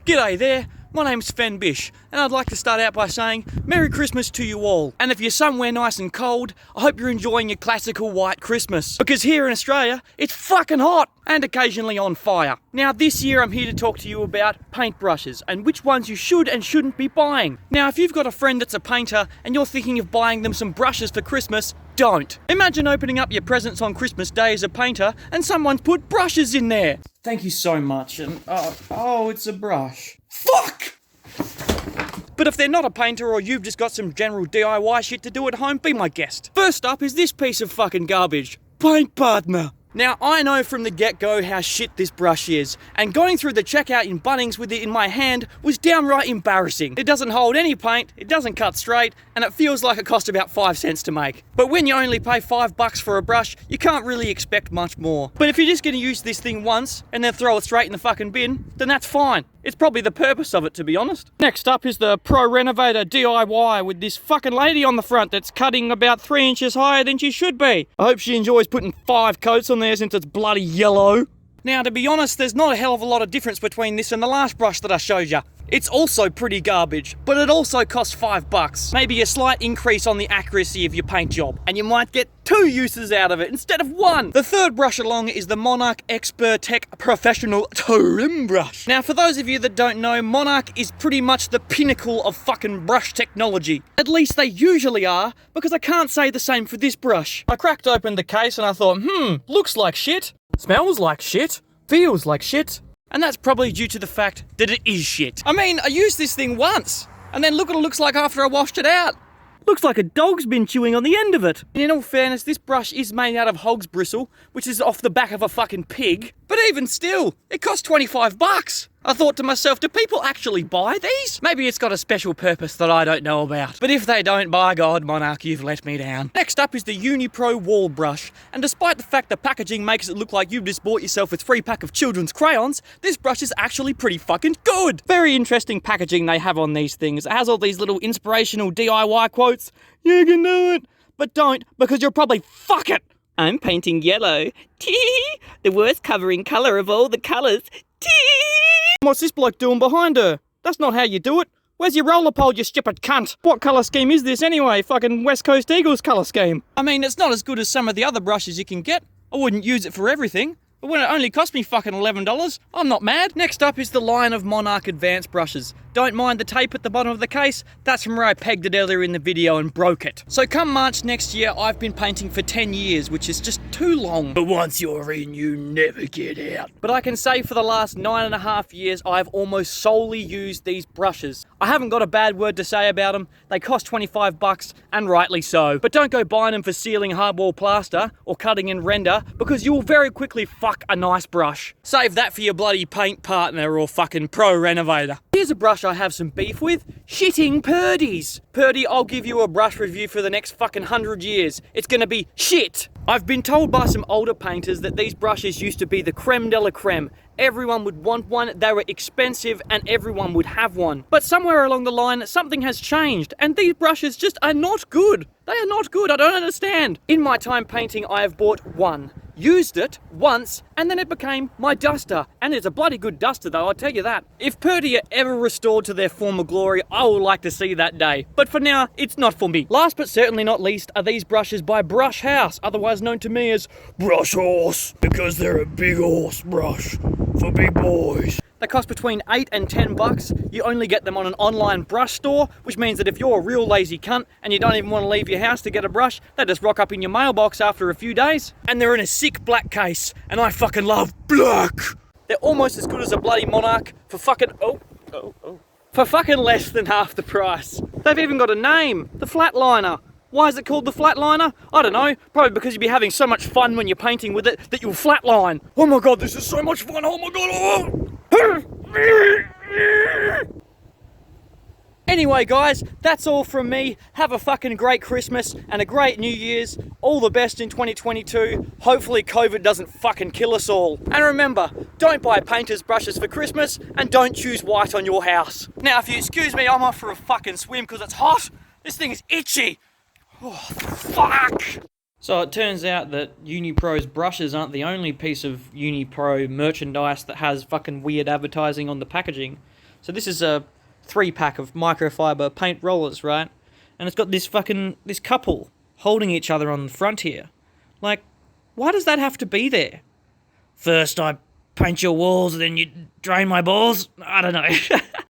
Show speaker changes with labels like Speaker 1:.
Speaker 1: G'day there, my name's Fen Bish, and I'd like to start out by saying Merry Christmas to you all. And if you're somewhere nice and cold, I hope you're enjoying your classical white Christmas. Because here in Australia, it's fucking hot and occasionally on fire. Now this year I'm here to talk to you about paintbrushes and which ones you should and shouldn't be buying. Now if you've got a friend that's a painter and you're thinking of buying them some brushes for Christmas, don't. Imagine opening up your presents on Christmas Day as a painter and someone's put brushes in there. Thank you so much, and oh, it's a brush. Fuck! But if they're not a painter or you've just got some general DIY shit to do at home, be my guest. First up is this piece of fucking garbage. Paint partner. Now, I know from the get-go how shit this brush is, and going through the checkout in Bunnings with it in my hand was downright embarrassing. It doesn't hold any paint, it doesn't cut straight, and it feels like it cost about 5 cents to make. But when you only pay $5 for a brush, you can't really expect much more. But if you're just gonna use this thing once, and then throw it straight in the fucking bin, then that's fine. It's probably the purpose of it, to be honest. Next up is the Pro Renovator DIY with this fucking lady on the front that's cutting about 3 inches higher than she should be. I hope she enjoys putting 5 coats on there since it's bloody yellow. Now, to be honest, there's not a hell of a lot of difference between this and the last brush that I showed you. It's also pretty garbage, but it also costs $5. Maybe a slight increase on the accuracy of your paint job, and you might get 2 uses out of it instead of 1. The third brush along is the Monarch Expert-Tech Professional Trim Brush. Now, for those of you that don't know, Monarch is pretty much the pinnacle of fucking brush technology. At least they usually are, because I can't say the same for this brush. I cracked open the case and I thought, looks like shit, smells like shit, feels like shit. And that's probably due to the fact that it is shit. I mean, I used this thing once, and then look what it looks like after I washed it out. Looks like a dog's been chewing on the end of it. And in all fairness, this brush is made out of hog's bristle, which is off the back of a fucking pig. But even still, it cost $25. I thought to myself, do people actually buy these? Maybe it's got a special purpose that I don't know about. But if they don't, by God, Monarch, you've let me down. Next up is the Unipro wall brush. And despite the fact the packaging makes it look like you've just bought yourself a 3-pack of children's crayons, this brush is actually pretty fucking good. Very interesting packaging they have on these things. It has all these little inspirational DIY quotes. You can do it. But don't, because you'll probably fuck it. I'm painting yellow. Tee! The worst covering colour of all the colours. Tee! What's this bloke doing behind her? That's not how you do it. Where's your roller pole, you stupid cunt? What colour scheme is this anyway? Fucking West Coast Eagles colour scheme. I mean, it's not as good as some of the other brushes you can get. I wouldn't use it for everything. But when it only cost me fucking $11, I'm not mad. Next up is the line of Monarch Advanced brushes. Don't mind the tape at the bottom of the case, that's from where I pegged it earlier in the video and broke it. So come March next year, I've been painting for 10 years, which is just too long. But once you're in, you never get out. But I can say for the last 9.5 years, I've almost solely used these brushes. I haven't got a bad word to say about them. They cost $25, and rightly so. But don't go buying them for sealing hardwall plaster or cutting in render, because you'll very quickly fuck a nice brush. Save that for your bloody paint partner or fucking pro renovator. Here's a brush I have some beef with. Shitting Purdy's. Purdy, I'll give you a brush review for the next fucking 100 years. It's gonna be shit. I've been told by some older painters that these brushes used to be the creme de la creme. Everyone would want one, they were expensive, and everyone would have one. But somewhere along the line, something has changed, and these brushes just are not good. They are not good, I don't understand. In my time painting, I have bought one. Used it once, and then it became my duster. And it's a bloody good duster though, I'll tell you that. If Purdy are ever restored to their former glory, I would like to see that day. But for now, it's not for me. Last but certainly not least are these brushes by Brush House, otherwise known to me as Brush Horse, because they're a big horse brush for big boys. They cost between $8 and $10. You only get them on an online brush store, which means that if you're a real lazy cunt and you don't even want to leave your house to get a brush, they just rock up in your mailbox after a few days. And they're in a sick black case, and I fucking love black. They're almost as good as a bloody Monarch for fucking, for fucking less than half the price. They've even got a name, the Flatliner. Why is it called the Flatliner? I don't know, probably because you'll be having so much fun when you're painting with it that you'll flatline. Oh my God, this is so much fun, oh my God. Anyway guys, that's all from me. Have a fucking great Christmas and a great New Year's. All the best in 2022. Hopefully COVID doesn't fucking kill us all. And remember, don't buy painter's brushes for Christmas and don't choose white on your house. Now if you excuse me, I'm off for a fucking swim because it's hot. This thing is itchy. Oh, fuck! So it turns out that Unipro's brushes aren't the only piece of Unipro merchandise that has fucking weird advertising on the packaging. So this is a 3-pack of microfiber paint rollers, right? And it's got this couple holding each other on the front here. Like, why does that have to be there? First I paint your walls, then you drain my balls? I don't know.